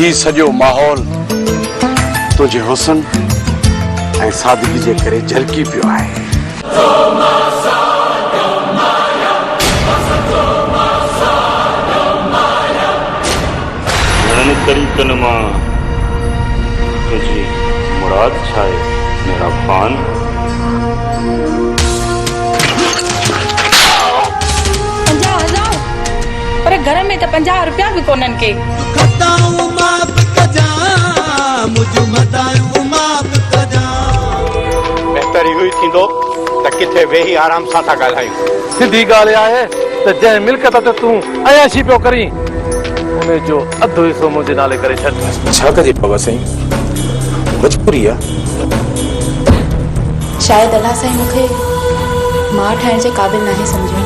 ही सॼो माहौल तुझे हुस्न ऐं सादगी जे करे झलकी पियो आहे। तरीक़नि मां तुझी मुराद छा आहे मेरा फ़ान? 50,000 पर घर में त 50 रुपया भी कोन्हनि के। बहितर इहो ई थींदो त किथे वेही आराम सां था ॻाल्हायूं। सिधी ॻाल्हि आहे त जंहिं मिल्कत ते तूं अयाशी पियो करीं उन जो अधु हिसो मुंहिंजे नाले करे छॾ। छा कजे बाबा साईं, मजबूरी आहे। शायदि अल्लाह साईं मूंखे मां ठाहिण जे क़ाबिल नाहे सम्झो।